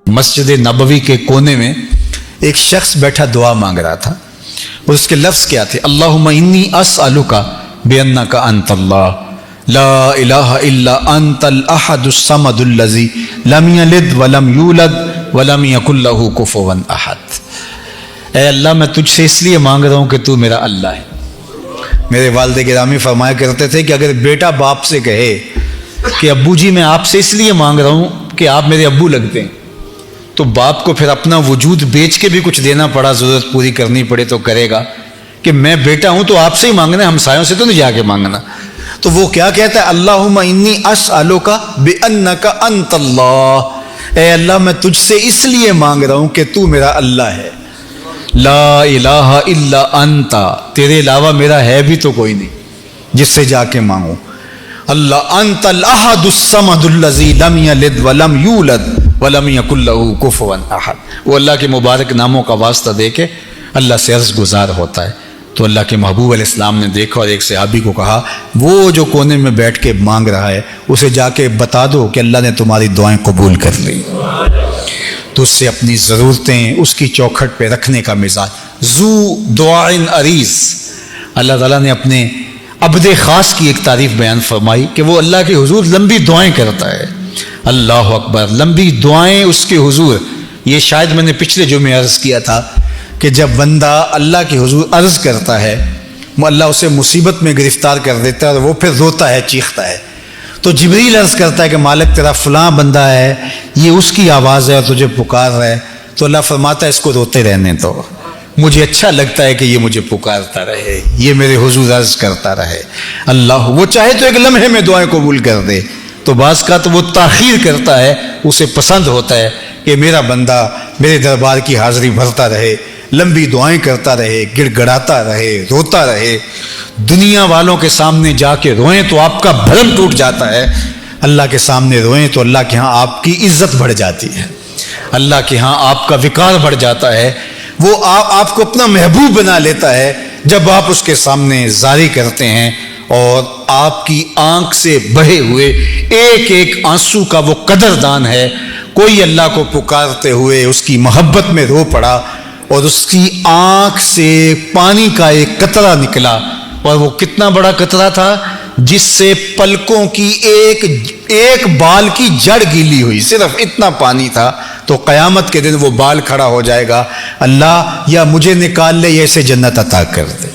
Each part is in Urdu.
مسجد نبوی کے کونے میں ایک شخص بیٹھا دعا مانگ رہا تھا اور اس کے لفظ کیا تھے؟ اللہم انی اسألک بانک انت اللہ لا الہ الا انت الاحد الصمد الذی لم یلد ولم یولد ولم یکن لہ کفوا احد۔ اے اللہ میں تجھ سے اس لیے مانگ رہا ہوں کہ تو میرا اللہ ہے۔ میرے والد گرامی فرمایا کرتے تھے کہ اگر بیٹا باپ سے کہے کہ ابو جی میں آپ سے اس لیے مانگ رہا ہوں کہ آپ میرے ابو لگتے ہیں، تو باپ کو پھر اپنا وجود بیچ کے بھی کچھ دینا پڑا، ضرورت پوری کرنی پڑے تو کرے گا کہ میں بیٹا ہوں تو آپ سے ہی مانگنا ہے، ہمسایوں سے تو نہیں جا کے مانگنا۔ تو وہ کیا کہتا ہے؟ اللہم انی اسألک بانک انت اللہ، اے اللہ میں تجھ سے اس لیے مانگ رہا ہوں کہ تو میرا اللہ ہے، لا الہ الا انت، تیرے علاوہ میرا ہے بھی تو کوئی نہیں جس سے جا کے مانگوں۔ اللہ انت الاحد الصمد الذی لم یلد ولم یولد ولم یکن لہ کفوا احد۔ وہ اللہ کے مبارک ناموں کا واسطہ دے کے اللہ سے عرض گزار ہوتا ہے۔ تو اللہ کے محبوب علیہ السلام نے دیکھا اور ایک صحابی کو کہا وہ جو کونے میں بیٹھ کے مانگ رہا ہے اسے جا کے بتا دو کہ اللہ نے تمہاری دعائیں قبول کر لی۔ تو اس سے اپنی ضرورتیں اس کی چوکھٹ پہ رکھنے کا مزاج، ذو دعائن عریض۔ اللہ تعالیٰ نے اپنے عبد خاص کی ایک تعریف بیان فرمائی کہ وہ اللہ کے حضور لمبی دعائیں کرتا ہے۔ اللہ اکبر، لمبی دعائیں اس کے حضور۔ یہ شاید میں نے پچھلے جمعے عرض کیا تھا کہ جب بندہ اللہ کے حضور عرض کرتا ہے اللہ اسے مصیبت میں گرفتار کر دیتا ہے اور وہ پھر روتا ہے، چیختا ہے، تو جبریل عرض کرتا ہے کہ مالک تیرا فلاں بندہ ہے، یہ اس کی آواز ہے اور تجھے پکار رہا ہے، تو اللہ فرماتا ہے اس کو روتے رہنے دو، مجھے اچھا لگتا ہے کہ یہ مجھے پکارتا رہے، یہ میرے حضور عرض کرتا رہے۔ اللہ وہ چاہے تو ایک لمحے میں دعائیں قبول کر دے، تو بعض کا تو وہ تاخیر کرتا ہے، اسے پسند ہوتا ہے کہ میرا بندہ میرے دربار کی حاضری بھرتا رہے، لمبی دعائیں کرتا رہے، گڑ گڑاتا رہے، روتا رہے۔ دنیا والوں کے سامنے جا کے روئیں تو آپ کا بھرم ٹوٹ جاتا ہے، اللہ کے سامنے روئیں تو اللہ کے ہاں آپ کی عزت بڑھ جاتی ہے، اللہ کے ہاں آپ کا وقار بڑھ جاتا ہے، وہ آپ کو اپنا محبوب بنا لیتا ہے جب آپ اس کے سامنے زاری کرتے ہیں اور آپ کی آنکھ سے بہے ہوئے ایک ایک آنسو کا وہ قدردان ہے۔ کوئی اللہ کو پکارتے ہوئے اس کی محبت میں رو پڑا اور اس کی آنکھ سے پانی کا ایک قطرہ نکلا، اور وہ کتنا بڑا قطرہ تھا، جس سے پلکوں کی ایک بال کی جڑ گیلی ہوئی، صرف اتنا پانی تھا، تو قیامت کے دن وہ بال کھڑا ہو جائے گا، اللہ یا مجھے نکال لے یا اسے جنت عطا کر دے۔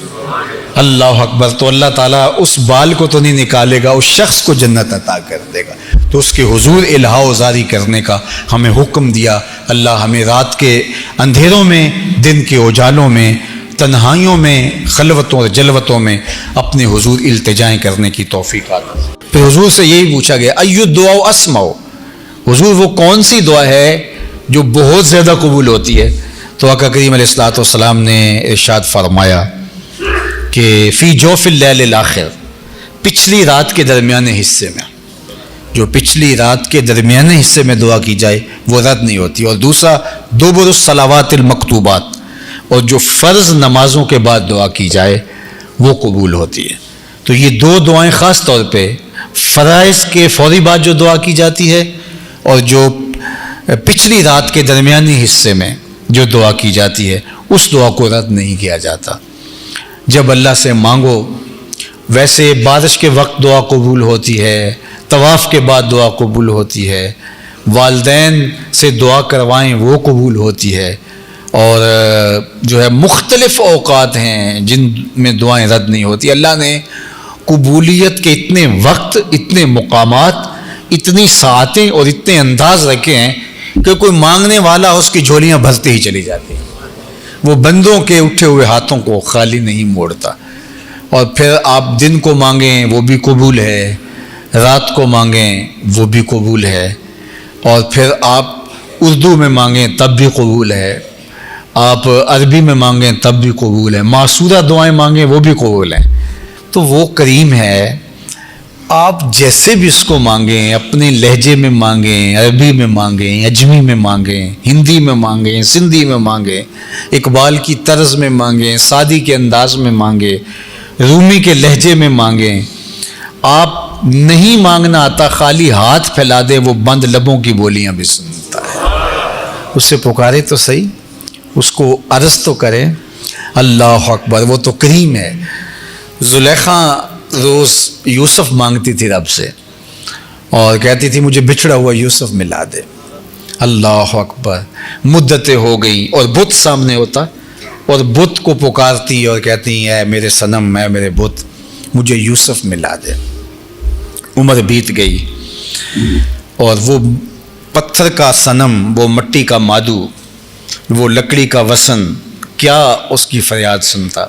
اللہ اکبر، تو اللہ تعالیٰ اس بال کو تو نہیں نکالے گا، اس شخص کو جنت عطا کر دے گا۔ تو اس کے حضور الہا و زاری کرنے کا ہمیں حکم دیا۔ اللہ ہمیں رات کے اندھیروں میں، دن کے اجالوں میں، تنہائیوں میں، خلوتوں اور جلوتوں میں اپنے حضور التجائیں کرنے کی توفیق عطا۔ پھر حضور سے یہی پوچھا گیا ایو دعا اسمع، حضور وہ کون سی دعا ہے جو بہت زیادہ قبول ہوتی ہے؟ تو آقا کریم علیہ الصلوۃ والسلام نے ارشاد فرمایا کہ فی جوف اللیل الاخر، پچھلی رات کے درمیانے حصے میں، جو پچھلی رات کے درمیانے حصے میں دعا کی جائے وہ رد نہیں ہوتی، اور دوسرا دبر الصلوات المکتوبات، اور جو فرض نمازوں کے بعد دعا کی جائے وہ قبول ہوتی ہے۔ تو یہ دو دعائیں خاص طور پہ فرائض کے فوری بعد جو دعا کی جاتی ہے اور جو پچھلی رات کے درمیانی حصے میں جو دعا کی جاتی ہے اس دعا کو رد نہیں کیا جاتا۔ جب اللہ سے مانگو، ویسے بارش کے وقت دعا قبول ہوتی ہے، طواف کے بعد دعا قبول ہوتی ہے، والدین سے دعا کروائیں وہ قبول ہوتی ہے، اور جو ہے مختلف اوقات ہیں جن میں دعائیں رد نہیں ہوتی۔ اللہ نے قبولیت کے اتنے وقت، اتنے مقامات، اتنی ساعتیں اور اتنے انداز رکھے ہیں کہ کوئی مانگنے والا اس کی جھولیاں بھرتے ہی چلی جاتی ہیں، وہ بندوں کے اٹھے ہوئے ہاتھوں کو خالی نہیں موڑتا۔ اور پھر آپ دن کو مانگیں وہ بھی قبول ہے، رات کو مانگیں وہ بھی قبول ہے، اور پھر آپ اردو میں مانگیں تب بھی قبول ہے، آپ عربی میں مانگیں تب بھی قبول ہے، معصورہ دعائیں مانگیں وہ بھی قبول ہیں۔ تو وہ کریم ہے، آپ جیسے بھی اس کو مانگیں، اپنے لہجے میں مانگیں، عربی میں مانگیں، اجمی میں مانگیں، ہندی میں مانگیں، سندھی میں مانگیں، اقبال کی طرز میں مانگیں، سعدی کے انداز میں مانگیں، رومی کے لہجے میں مانگیں، آپ نہیں مانگنا آتا خالی ہاتھ پھیلا دے وہ بند لبوں کی بولیاں بھی سنتا ہے۔ اسے پکارے تو صحیح، اس کو عرض تو کرے۔ اللہ اکبر، وہ تو کریم ہے۔ زلیخا روز یوسف مانگتی تھی رب سے اور کہتی تھی مجھے بچھڑا ہوا یوسف ملا دے۔ اللہ اکبر، مدتیں ہو گئی اور بت سامنے ہوتا اور بت کو پکارتی اور کہتی اے میرے صنم، اے میرے بت، مجھے یوسف ملا دے۔ عمر بیت گئی اور وہ پتھر کا صنم، وہ مٹی کا مادو، وہ لکڑی کا وسن کیا اس کی فریاد سنتا۔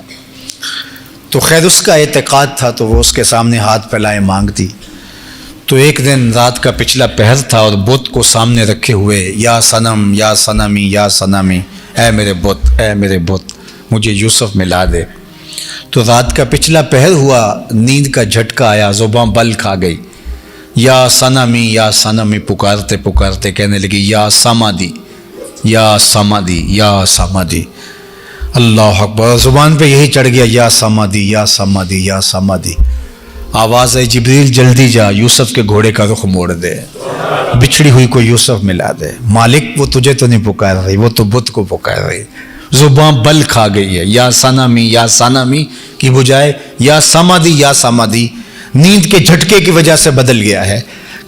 تو خیر اس کا اعتقاد تھا تو وہ اس کے سامنے ہاتھ پھیلائے مانگتی۔ تو ایک دن رات کا پچھلا پہر تھا اور بت کو سامنے رکھے ہوئے، یا صنم یا صنمی یا صنمی، اے میرے بت، اے میرے بت، مجھے یوسف ملا دے۔ تو رات کا پچھلا پہر ہوا، نیند کا جھٹکا آیا، زباں بل کھا گئی، یا صنمی یا صنمی پکارتے پکارتے کہنے لگی یا سمادی یا سمادی یا سمادی۔ اللہ اکبر، زبان پہ یہی چڑھ گیا، یا سمادی یا سمادی یا سمادی۔ آواز ہے جبریل جلدی جا، یوسف کے گھوڑے کا رخ موڑ دے، بچھڑی ہوئی کو یوسف ملا دے۔ مالک وہ تجھے تو نہیں پکار رہی، وہ تو بت کو پکار رہی۔ زبان بل کھا گئی ہے، یا سنامی یا سنامی کی بجائے یا سمادی یا سمادی، نیند کے جھٹکے کی وجہ سے بدل گیا ہے۔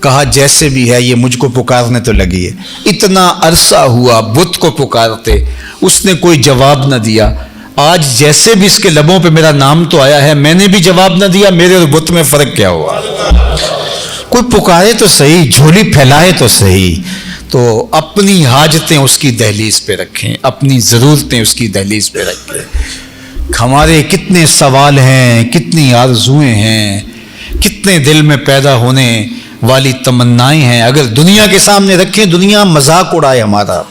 کہا جیسے بھی ہے یہ مجھ کو پکارنے تو لگی ہے۔ اتنا عرصہ ہوا بت کو پکارتے، اس نے کوئی جواب نہ دیا۔ آج جیسے بھی اس کے لبوں پہ میرا نام تو آیا ہے، میں نے بھی جواب نہ دیا، میرے اور بت میں فرق کیا ہوا؟ کوئی پکارے تو صحیح، جھولی پھیلائے تو صحیح۔ تو اپنی حاجتیں اس کی دہلیز پہ رکھیں، اپنی ضرورتیں اس کی دہلیز پہ رکھیں۔ ہمارے کتنے سوال ہیں، کتنی آرزوئیں ہیں، کتنے دل میں پیدا ہونے والی تمنائیں ہیں، اگر دنیا کے سامنے رکھیں دنیا مذاق اڑائے ہمارا،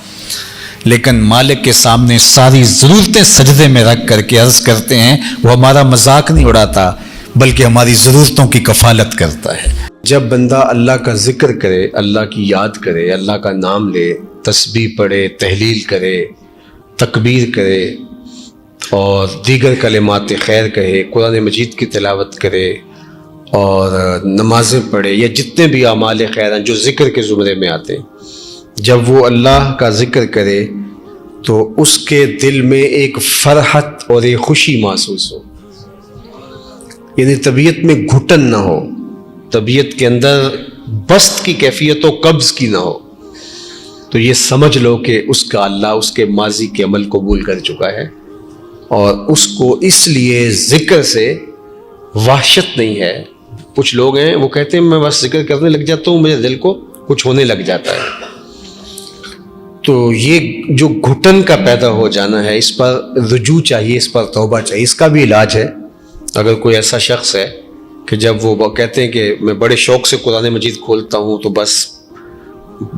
لیکن مالک کے سامنے ساری ضرورتیں سجدے میں رکھ کر کے عرض کرتے ہیں، وہ ہمارا مذاق نہیں اڑاتا بلکہ ہماری ضرورتوں کی کفالت کرتا ہے۔ جب بندہ اللہ کا ذکر کرے، اللہ کی یاد کرے، اللہ کا نام لے، تسبیح پڑھے، تحلیل کرے، تکبیر کرے اور دیگر کلمات خیر کہے، قرآن مجید کی تلاوت کرے اور نمازیں پڑھے یا جتنے بھی اعمال خیر ہیں جو ذکر کے زمرے میں آتے ہیں، جب وہ اللہ کا ذکر کرے تو اس کے دل میں ایک فرحت اور ایک خوشی محسوس ہو، یعنی طبیعت میں گھٹن نہ ہو، طبیعت کے اندر بست کی کیفیت و قبض کی نہ ہو، تو یہ سمجھ لو کہ اس کا اللہ اس کے ماضی کے عمل قبول کر چکا ہے اور اس کو اس لیے ذکر سے وحشت نہیں ہے۔ کچھ لوگ ہیں وہ کہتے ہیں میں بس ذکر کرنے لگ جاتا ہوں مجھے دل کو کچھ ہونے لگ جاتا ہے، تو یہ جو گھٹن کا پیدا ہو جانا ہے اس پر رجوع چاہیے، اس پر توبہ چاہیے۔ اس کا بھی علاج ہے۔ اگر کوئی ایسا شخص ہے کہ جب وہ کہتے ہیں کہ میں بڑے شوق سے قرآن مجید کھولتا ہوں تو بس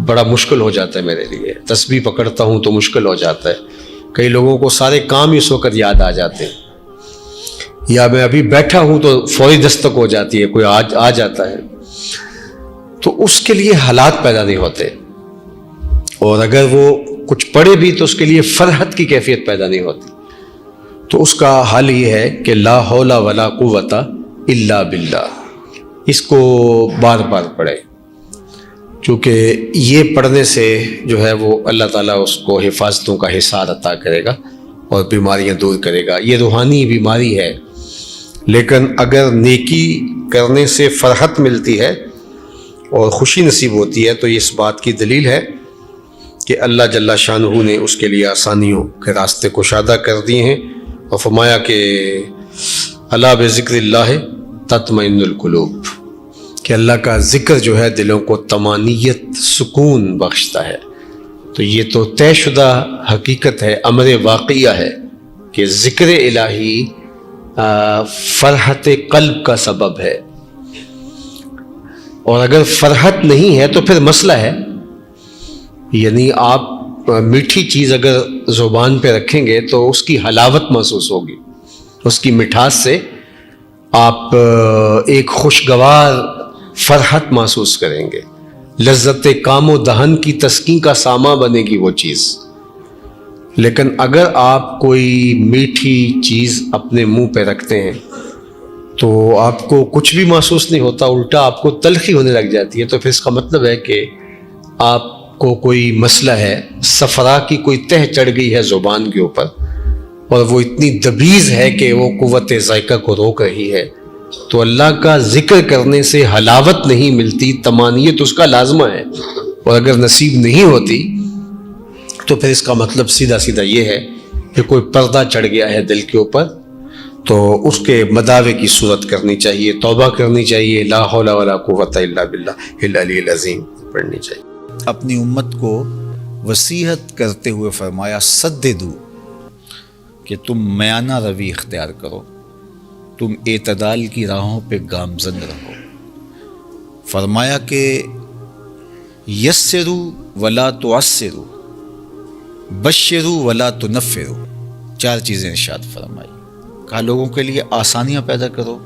بڑا مشکل ہو جاتا ہے میرے لیے، تسبیح پکڑتا ہوں تو مشکل ہو جاتا ہے، کئی لوگوں کو سارے کام اس وقت یاد آ جاتے ہیں، یا میں ابھی بیٹھا ہوں تو فوری دستک ہو جاتی ہے، کوئی آ جاتا ہے، تو اس کے لیے حالات پیدا نہیں ہوتے، اور اگر وہ کچھ پڑھے بھی تو اس کے لیے فرحت کی کیفیت پیدا نہیں ہوتی۔ تو اس کا حل یہ ہے کہ لا حول ولا قوت الا باللہ، اس کو بار بار پڑھے، چونکہ یہ پڑھنے سے جو ہے وہ اللہ تعالیٰ اس کو حفاظتوں کا حصار عطا کرے گا اور بیماریاں دور کرے گا۔ یہ روحانی بیماری ہے، لیکن اگر نیکی کرنے سے فرحت ملتی ہے اور خوشی نصیب ہوتی ہے تو یہ اس بات کی دلیل ہے کہ اللہ جل شانہ نے اس کے لیے آسانیوں کے راستے کشادہ کر دیے ہیں، اور فرمایا کہ الا بذکر اللہ تطمئن القلوب، کہ اللہ کا ذکر جو ہے دلوں کو طمانینت، سکون بخشتا ہے۔ تو یہ تو طے شدہ حقیقت ہے، امر واقعہ ہے کہ ذکر الہی فرحت قلب کا سبب ہے، اور اگر فرحت نہیں ہے تو پھر مسئلہ ہے، یعنی آپ میٹھی چیز اگر زبان پہ رکھیں گے تو اس کی حلاوت محسوس ہوگی، اس کی مٹھاس سے آپ ایک خوشگوار فرحت محسوس کریں گے، لذت کام و دہن کی تسکین کا سامان بنے گی وہ چیز۔ لیکن اگر آپ کوئی میٹھی چیز اپنے منہ پہ رکھتے ہیں تو آپ کو کچھ بھی محسوس نہیں ہوتا، الٹا آپ کو تلخی ہونے لگ جاتی ہے، تو پھر اس کا مطلب ہے کہ آپ کو کوئی مسئلہ ہے، صفرا کی کوئی تہ چڑھ گئی ہے زبان کے اوپر اور وہ اتنی دبیز ہے کہ وہ قوت ذائقہ کو روک رہی ہے، تو اللہ کا ذکر کرنے سے حلاوت نہیں ملتی، طمانینت اس کا لازمہ ہے، اور اگر نصیب نہیں ہوتی تو پھر اس کا مطلب سیدھا سیدھا یہ ہے کہ کوئی پردہ چڑھ گیا ہے دل کے اوپر، تو اس کے مداوے کی صورت کرنی چاہیے، توبہ کرنی چاہیے، لا حول ولا قوت الا باللہ العلی العظیم پڑھنی چاہیے۔ اپنی امت کو وصیحت کرتے ہوئے فرمایا سددو، کہ تم میانہ روی اختیار کرو، تم اعتدال کی راہوں پہ گامزن رہو۔ فرمایا کہ یسرو ولا تعسرو، بشرو ولا تنفرو، 4 چیزیں ارشاد فرمائی۔ کہا لوگوں کے لیے آسانیاں پیدا کرو،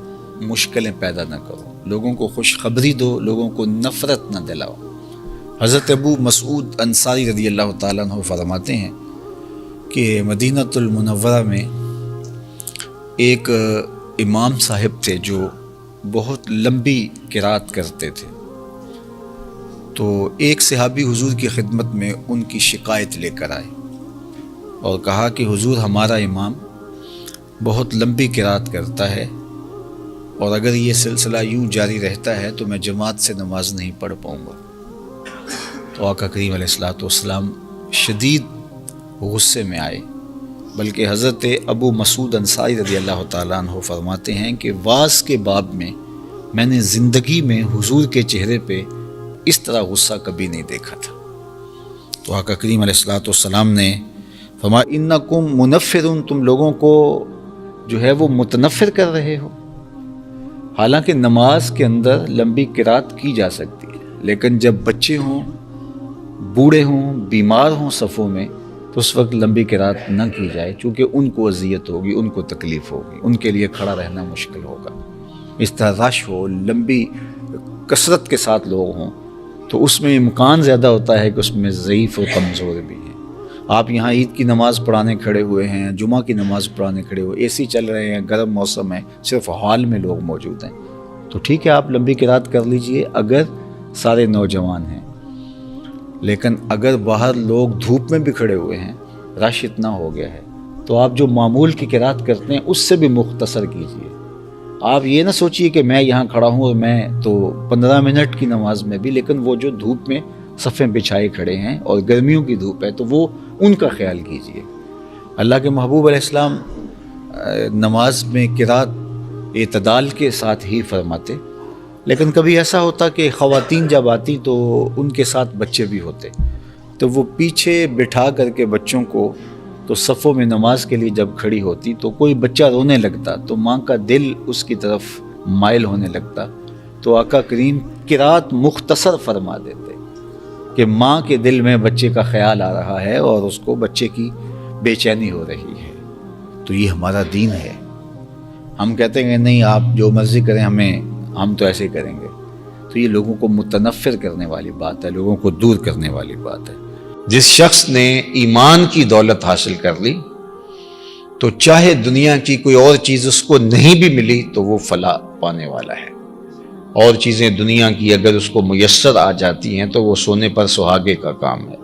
مشکلیں پیدا نہ کرو، لوگوں کو خوشخبری دو، لوگوں کو نفرت نہ دلاؤ۔ حضرت ابو مسعود انصاری رضی اللہ تعالیٰ عنہ فرماتے ہیں کہ مدینۃ المنورہ میں ایک امام صاحب تھے جو بہت لمبی قرات کرتے تھے، تو ایک صحابی حضور کی خدمت میں ان کی شکایت لے کر آئے اور کہا کہ حضور ہمارا امام بہت لمبی قرات کرتا ہے، اور اگر یہ سلسلہ یوں جاری رہتا ہے تو میں جماعت سے نماز نہیں پڑھ پاؤں گا۔ تو آقا کریم علیہ الصلوۃ والسلام شدید غصے میں آئے، بلکہ حضرت ابو مسعود انصاری رضی اللہ تعالیٰ عنہ فرماتے ہیں کہ واعظ کے باب میں نے زندگی میں حضور کے چہرے پہ اس طرح غصہ کبھی نہیں دیکھا تھا۔ تو آقا کریم علیہ الصلوۃ والسلام نے فرمایا انکم منفرون، تم لوگوں کو جو ہے وہ متنفر کر رہے ہو۔ حالانکہ نماز کے اندر لمبی قرات کی جا سکتی ہے، لیکن جب بچے ہوں، بوڑھے ہوں، بیمار ہوں صفوں میں، تو اس وقت لمبی قرات نہ کی جائے، چونکہ ان کو اذیت ہوگی، ان کو تکلیف ہوگی، ان کے لیے کھڑا رہنا مشکل ہوگا۔ اس طرح رش ہو، لمبی کثرت کے ساتھ لوگ ہوں، تو اس میں امکان زیادہ ہوتا ہے کہ اس میں ضعیف اور کمزور بھی ہیں۔ آپ یہاں عید کی نماز پڑھانے کھڑے ہوئے ہیں، جمعہ کی نماز پڑھانے کھڑے ہوئے، اے سی چل رہے ہیں، گرم موسم ہے، صرف ہال میں لوگ موجود ہیں، تو ٹھیک ہے آپ لمبی قرات کر لیجئے اگر سارے نوجوان ہیں، لیکن اگر باہر لوگ دھوپ میں بھی کھڑے ہوئے ہیں، رش اتنا ہو گیا ہے، تو آپ جو معمول کی قرات کرتے ہیں اس سے بھی مختصر کیجئے۔ آپ یہ نہ سوچئے کہ میں یہاں کھڑا ہوں اور میں تو 15 منٹ کی نماز میں بھی، لیکن وہ جو دھوپ میں صفیں بچھائے کھڑے ہیں اور گرمیوں کی دھوپ ہے تو وہ ان کا خیال کیجئے۔ اللہ کے محبوب علیہ السلام نماز میں قرات اعتدال کے ساتھ ہی فرماتے، لیکن کبھی ایسا ہوتا کہ خواتین جب آتی تو ان کے ساتھ بچے بھی ہوتے، تو وہ پیچھے بٹھا کر کے بچوں کو، تو صفوں میں نماز کے لیے جب کھڑی ہوتی تو کوئی بچہ رونے لگتا تو ماں کا دل اس کی طرف مائل ہونے لگتا، تو آقا کریم قرات مختصر فرما دیتے کہ ماں کے دل میں بچے کا خیال آ رہا ہے اور اس کو بچے کی بے چینی ہو رہی ہے۔ تو یہ ہمارا دین ہے۔ ہم کہتے ہیں نہیں آپ جو مرضی کریں، ہم تو ایسے ہی کریں گے، تو یہ لوگوں کو متنفر کرنے والی بات ہے، لوگوں کو دور کرنے والی بات ہے۔ جس شخص نے ایمان کی دولت حاصل کر لی تو چاہے دنیا کی کوئی اور چیز اس کو نہیں بھی ملی تو وہ فلاح پانے والا ہے۔ اور چیزیں دنیا کی اگر اس کو میسر آ جاتی ہیں تو وہ سونے پر سہاگے کا کام ہے،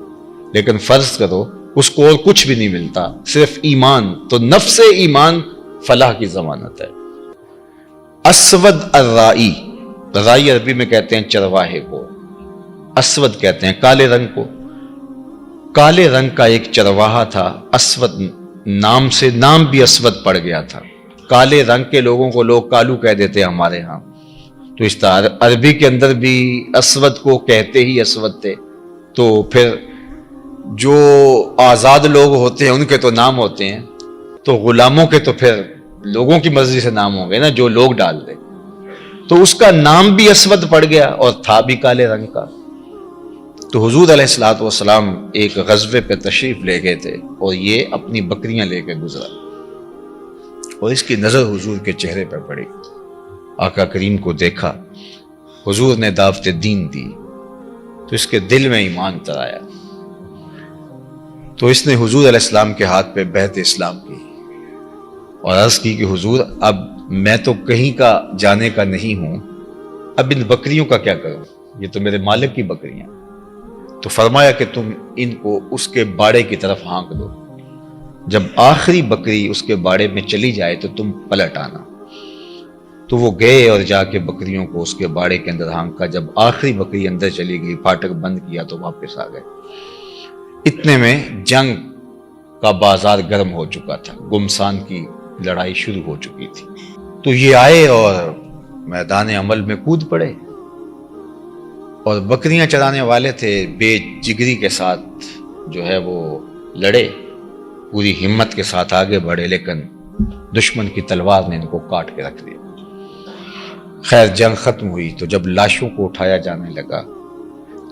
لیکن فرض کرو اس کو اور کچھ بھی نہیں ملتا، صرف ایمان، تو نفس ایمان فلاح کی ضمانت ہے۔ اسود الرائی، رائی عربی میں کہتے ہیں چرواہے کو، اسود کہتے ہیں کالے رنگ کو۔ کالے رنگ کا ایک چرواہا تھا، اسود نام سے، نام بھی اسود پڑ گیا تھا۔ کالے رنگ کے لوگوں کو لوگ کالو کہہ دیتے ہمارے ہاں، تو اس طرح عربی کے اندر بھی اسود کو کہتے ہی اسود تھے۔ تو پھر جو آزاد لوگ ہوتے ہیں ان کے تو نام ہوتے ہیں، تو غلاموں کے تو پھر لوگوں کی مرضی سے نام ہوں گے نا، جو لوگ ڈال دیں۔ تو اس کا نام بھی اسود پڑ گیا اور تھا بھی کالے رنگ کا۔ تو حضور علیہ الصلوۃ والسلام ایک غزوے پہ تشریف لے گئے تھے اور یہ اپنی بکریاں لے کے گزرا، اور اس کی نظر حضور کے چہرے پر پڑی۔ آقا کریم کو دیکھا، حضور نے دعوت دین دی تو اس کے دل میں ایمان تر آیا، تو اس نے حضور علیہ السلام کے ہاتھ پہ بیعت اسلام کی اور عرض کی کہ حضور اب میں تو کہیں کا جانے کا نہیں ہوں، اب ان بکریوں کا کیا کروں، یہ تو میرے مالک کی بکریاں۔ تو فرمایا کہ تم ان کو اس کے باڑے کی طرف ہانک دو، جب آخری بکری اس کے باڑے میں چلی جائے تو تم پلٹ آنا۔ تو وہ گئے اور جا کے بکریوں کو اس کے باڑے کے اندر ہانکا، جب آخری بکری اندر چلی گئی، پھاٹک بند کیا تو واپس آ گئے۔ اتنے میں جنگ کا بازار گرم ہو چکا تھا، گمسان کی لڑائی شروع ہو چکی تھی۔ تو یہ آئے اور میدان عمل میں کود پڑے، اور بکریاں چرانے والے تھے، بے جگری کے ساتھ جو ہے وہ لڑے، پوری ہمت کے ساتھ آگے بڑھے، لیکن دشمن کی تلوار نے ان کو کاٹ کے رکھ دیا۔ خیر جنگ ختم ہوئی تو جب لاشوں کو اٹھایا جانے لگا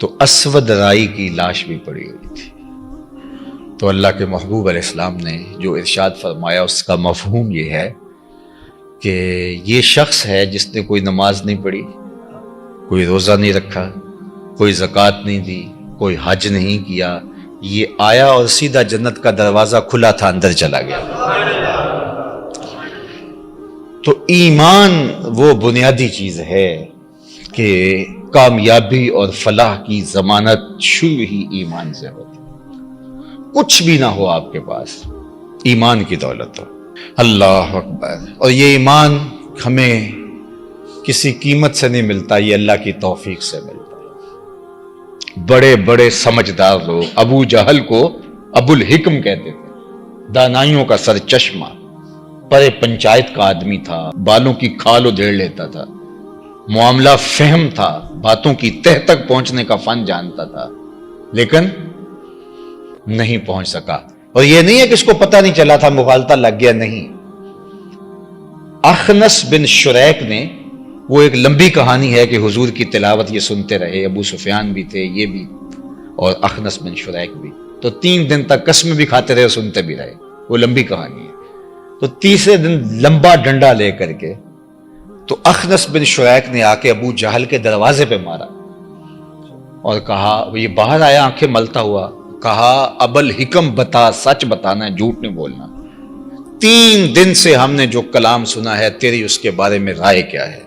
تو اسود رائی کی لاش بھی پڑی ہوئی تھی۔ تو اللہ کے محبوب علیہ السلام نے جو ارشاد فرمایا اس کا مفہوم یہ ہے کہ یہ شخص ہے جس نے کوئی نماز نہیں پڑھی، کوئی روزہ نہیں رکھا، کوئی زکوٰۃ نہیں دی، کوئی حج نہیں کیا، یہ آیا اور سیدھا جنت کا دروازہ کھلا تھا، اندر چلا گیا۔ تو ایمان وہ بنیادی چیز ہے کہ کامیابی اور فلاح کی ضمانت شروع ہی ایمان سے ہوتی۔ کچھ بھی نہ ہو آپ کے پاس، ایمان کی دولت ہو۔ اللہ اکبر۔ اور یہ ایمان ہمیں کسی قیمت سے نہیں ملتا، یہ اللہ کی توفیق سے ملتا ہے۔ بڑے بڑے سمجھدار لوگ، ابو جہل کو ابو الحکم کہتے تھے، دانائیوں کا سر چشمہ، بڑے پنچایت کا آدمی تھا، بالوں کی کھال ادھیڑ لیتا تھا، معاملہ فہم تھا، باتوں کی تہ تک پہنچنے کا فن جانتا تھا، لیکن نہیں پہنچ سکا۔ اور یہ نہیں ہے کہ اس کو پتہ نہیں چلا تھا، مغالطہ لگ گیا، نہیں۔ اخنس بن شریک نے، وہ ایک لمبی کہانی ہے کہ حضور کی تلاوت یہ سنتے رہے، ابو سفیان بھی تھے، یہ بھی، اور اخنس بن شریک بھی، تو 3 دن تک قسم بھی کھاتے رہے اور سنتے بھی رہے، وہ لمبی کہانی ہے۔ تو تیسرے دن لمبا ڈنڈا لے کر کے تو اخنس بن شریک نے آ کے ابو جہل کے دروازے پہ مارا اور کہا، یہ باہر آیا آنکھیں ملتا ہوا، کہا ابو الحکم بتا، سچ بتانا ہے، جھوٹ نہیں بولنا، 3 دن سے ہم نے جو کلام سنا ہے، تیری اس کے بارے میں رائے کیا ہے؟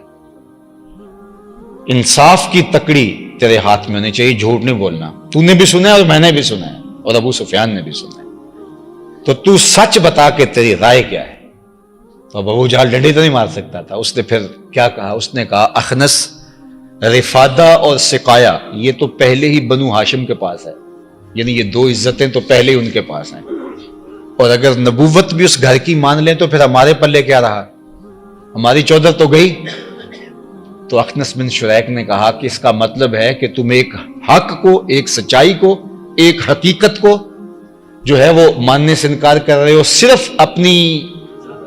انصاف کی تکڑی تیرے ہاتھ میں ہونی چاہیے، جھوٹ نہیں بولنا، تو نے بھی سنا ہے اور میں نے بھی سنا ہے اور ابو سفیان نے بھی سنا ہے، تو تو سچ بتا کہ تیری رائے کیا ہے۔ تو ابو جہل ڈنڈی تو نہیں مار سکتا تھا، اس نے پھر کیا کہا؟ اس نے کہا، اخنس، رفادہ اور سقایا یہ تو پہلے ہی بنو ہاشم کے پاس ہے، یعنی یہ 2 عزتیں تو پہلے ہی ان کے پاس ہیں، اور اگر نبوت بھی اس گھر کی مان لیں تو پھر ہمارے پلے کیا رہا؟ ہماری چودر تو گئی۔ تو اخنس بن شریک نے کہا کہ اس کا مطلب ہے کہ تم ایک حق کو، ایک سچائی کو، ایک حقیقت کو جو ہے وہ ماننے سے انکار کر رہے ہو صرف اپنی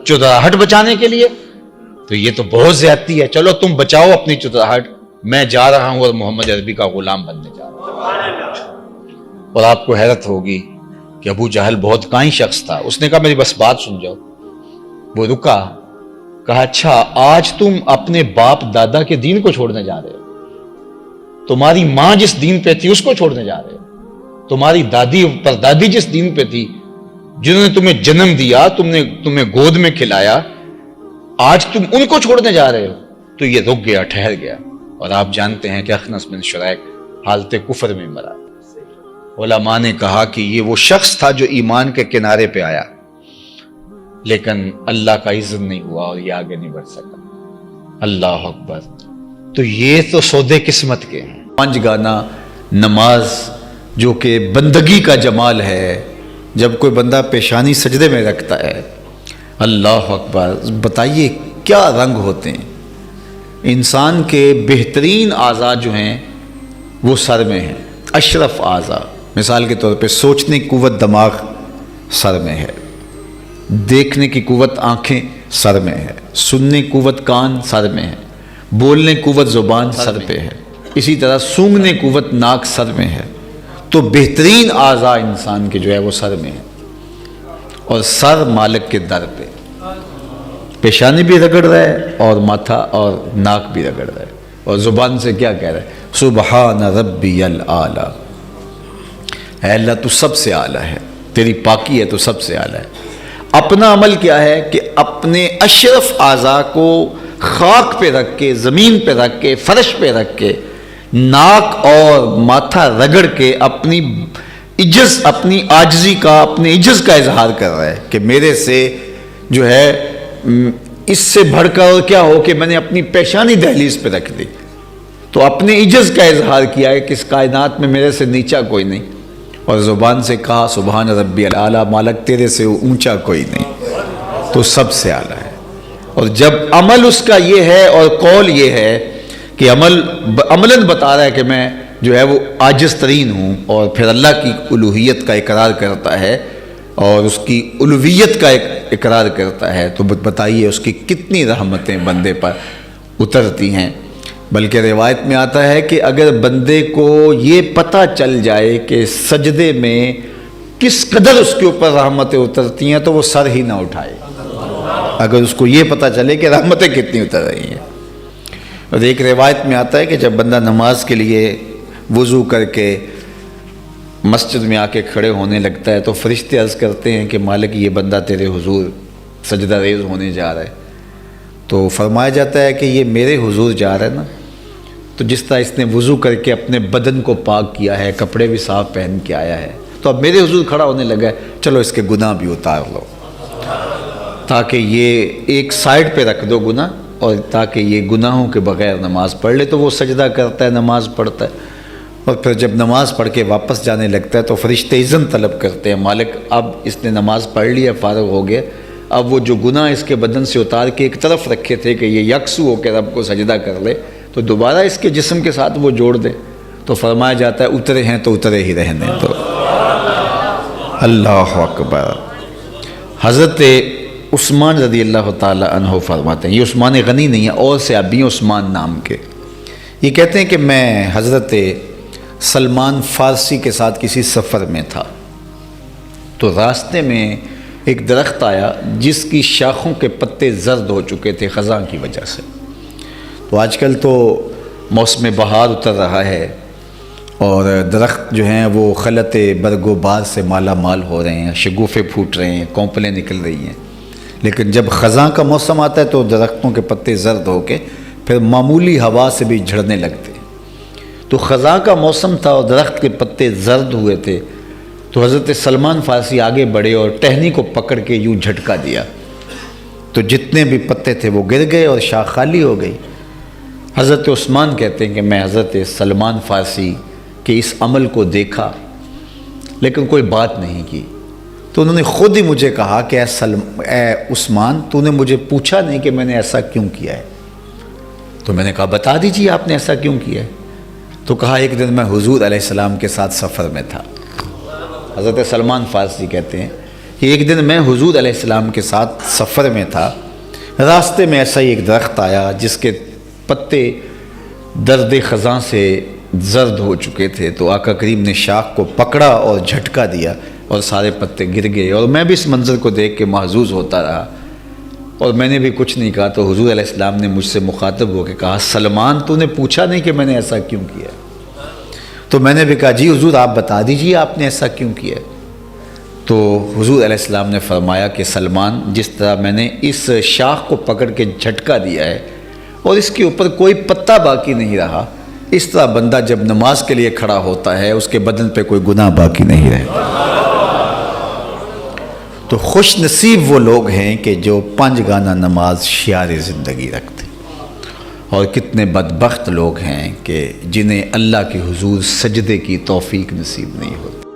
چودراہٹ بچانے کے لیے، تو یہ تو بہت زیادتی ہے۔ چلو تم بچاؤ اپنی چودراہٹ، میں جا رہا ہوں اور محمد عربی کا غلام بننے جا رہا ہوں۔ اور آپ کو حیرت ہوگی کہ ابو جہل بہت کائن شخص تھا، اس نے کہا میری بس بات سن جاؤ۔ وہ رکا، کہا اچھا آج تم اپنے باپ دادا کے دین کو چھوڑنے جا رہے ہو، تمہاری ماں جس دین پہ تھی اس کو چھوڑنے جا رہے ہو، تمہاری دادی پردادی جس دین پہ تھی، جنہوں نے تمہیں جنم دیا، تمہیں گود میں کھلایا، آج تم ان کو چھوڑنے جا رہے ہو۔ تو یہ رک گیا، ٹھہر گیا، اور آپ جانتے ہیں کہ اخنس بن شریک حالت کفر میں مرا۔ علماء نے کہا کہ یہ وہ شخص تھا جو ایمان کے کنارے پہ آیا، لیکن اللہ کا اذن نہیں ہوا اور یہ آگے نہیں بڑھ سکا۔ اللہ اکبر۔ تو یہ تو سودے قسمت کے ہیں۔ 5 گانا نماز جو کہ بندگی کا جمال ہے، جب کوئی بندہ پیشانی سجدے میں رکھتا ہے، اللہ اکبر، بتائیے کیا رنگ ہوتے ہیں۔ انسان کے بہترین اعضاء جو ہیں وہ سر میں ہیں، اشرف اعضاء، مثال کے طور پہ سوچنے کی قوت دماغ سر میں ہے، دیکھنے کی قوت آنکھیں سر میں ہے، سننے کی قوت کان سر میں ہے، بولنے کی قوت زبان سر پہ ہے، اسی طرح سونگنے کی قوت ناک سر میں ہے۔ تو بہترین اعضاء انسان کے جو ہے وہ سر میں ہے، اور سر مالک کے در پہ، پیشانی بھی رگڑ رہا ہے اور ماتھا اور ناک بھی رگڑ رہا ہے، اور زبان سے کیا کہہ رہا ہے؟ سبحان ربی الاعلی، اے اللہ تو سب سے اعلیٰ ہے، تیری پاکی ہے تو سب سے اعلیٰ ہے۔ اپنا عمل کیا ہے کہ اپنے اشرف اعضاء کو خاک پہ رکھ کے، زمین پہ رکھ کے، فرش پہ رکھ کے ناک اور ماتھا رگڑ کے اپنی عجز، اپنی عاجزی کا، اپنے عجز کا اظہار کر رہا ہے کہ میرے سے جو ہے اس سے بڑھ کر اور کیا ہو کہ میں نے اپنی پیشانی دہلیز پہ رکھ دی. تو اپنے عجز کا اظہار کیا ہے کہ اس کائنات میں میرے سے نیچا کوئی نہیں، اور زبان سے کہا سبحان ربی الاعلیٰ، مالک تیرے سے اونچا کوئی نہیں، تو سب سے اعلیٰ ہے. اور جب عمل اس کا یہ ہے اور قول یہ ہے کہ عملاً بتا رہا ہے کہ میں جو ہے وہ عاجز ترین ہوں، اور پھر اللہ کی الوہیت کا اقرار کرتا ہے اور اس کی الوہیت کا اقرار کرتا ہے، تو بتائیے اس کی کتنی رحمتیں بندے پر اترتی ہیں. بلکہ روایت میں آتا ہے کہ اگر بندے کو یہ پتہ چل جائے کہ سجدے میں کس قدر اس کے اوپر رحمتیں اترتی ہیں تو وہ سر ہی نہ اٹھائے، اگر اس کو یہ پتہ چلے کہ رحمتیں کتنی اتر رہی ہیں. اور ایک روایت میں آتا ہے کہ جب بندہ نماز کے لیے وضو کر کے مسجد میں آ کے کھڑے ہونے لگتا ہے تو فرشتے عرض کرتے ہیں کہ مالک یہ بندہ تیرے حضور سجدہ ریز ہونے جا رہا ہے. تو فرمایا جاتا ہے کہ یہ میرے حضور جا رہا ہے نا، تو جس طرح اس نے وضو کر کے اپنے بدن کو پاک کیا ہے، کپڑے بھی صاف پہن کے آیا ہے، تو اب میرے حضور کھڑا ہونے لگا ہے، چلو اس کے گناہ بھی اتار لو، تاکہ یہ ایک سائیڈ پہ رکھ دو گناہ، اور تاکہ یہ گناہوں کے بغیر نماز پڑھ لے. تو وہ سجدہ کرتا ہے، نماز پڑھتا ہے، اور پھر جب نماز پڑھ کے واپس جانے لگتا ہے تو فرشتے اذن طلب کرتے ہیں، مالک اب اس نے نماز پڑھ لی ہے، فارغ ہو گیا، اب وہ جو گناہ اس کے بدن سے اتار کے ایک طرف رکھے تھے کہ یہ یکسو ہو کے رب کو سجدہ کر لے، تو دوبارہ اس کے جسم کے ساتھ وہ جوڑ دے. تو فرمایا جاتا ہے اترے ہیں تو اترے ہی رہنے دو. اللہ اکبر. حضرت عثمان رضی اللہ تعالی عنہ فرماتے ہیں، یہ عثمان غنی نہیں ہے، اور سے ابھی عثمان نام کے، یہ کہتے ہیں کہ میں حضرت سلمان فارسی کے ساتھ کسی سفر میں تھا، تو راستے میں ایک درخت آیا جس کی شاخوں کے پتے زرد ہو چکے تھے خزاں کی وجہ سے. تو آج کل تو موسم بہار اتر رہا ہے اور درخت جو ہیں وہ خلط برگ و بار سے مالا مال ہو رہے ہیں، شگوفے پھوٹ رہے ہیں، کونپلیں نکل رہی ہیں. لیکن جب خزاں کا موسم آتا ہے تو درختوں کے پتے زرد ہو کے پھر معمولی ہوا سے بھی جھڑنے لگتے ہیں. تو خزاں کا موسم تھا اور درخت کے پتے زرد ہوئے تھے، تو حضرت سلمان فارسی آگے بڑھے اور ٹہنی کو پکڑ کے یوں جھٹکا دیا، تو جتنے بھی پتے تھے وہ گر گئے اور شاخ خالی ہو گئی. حضرت عثمان کہتے ہیں کہ میں حضرت سلمان فارسی کے اس عمل کو دیکھا لیکن کوئی بات نہیں کی. تو انہوں نے خود ہی مجھے کہا کہ اے عثمان، تو نے مجھے پوچھا نہیں کہ میں نے ایسا کیوں کیا ہے. تو میں نے کہا بتا دیجیے آپ نے ایسا کیوں کیا ہے. تو کہا ایک دن میں حضور علیہ السلام کے ساتھ سفر میں تھا. حضرت سلمان فارسی کہتے ہیں کہ ایک دن میں حضور علیہ السلام کے ساتھ سفر میں تھا، راستے میں ایسا ہی ایک درخت آیا جس کے پتے درد خزاں سے زرد ہو چکے تھے. تو آقا کریم نے شاخ کو پکڑا اور جھٹکا دیا اور سارے پتے گر گئے، اور میں بھی اس منظر کو دیکھ کے محظوظ ہوتا رہا اور میں نے بھی کچھ نہیں کہا. تو حضور علیہ السلام نے مجھ سے مخاطب ہو کے کہا سلمان، تو نے پوچھا نہیں کہ میں نے ایسا کیوں کیا. تو میں نے بھی کہا جی حضور آپ بتا دیجیے آپ نے ایسا کیوں کیا. تو حضور علیہ السلام نے فرمایا کہ سلمان، جس طرح میں نے اس شاخ کو پکڑ کے جھٹکا دیا ہے اور اس کے اوپر کوئی پتا باقی نہیں رہا، اس طرح بندہ جب نماز کے لیے کھڑا ہوتا ہے اس کے بدن پہ کوئی گناہ باقی نہیں رہتا. تو خوش نصیب وہ لوگ ہیں کہ جو 5 گانا نماز شعار زندگی رکھتے ہیں، اور کتنے بدبخت لوگ ہیں کہ جنہیں اللہ کے حضور سجدے کی توفیق نصیب نہیں ہوتی.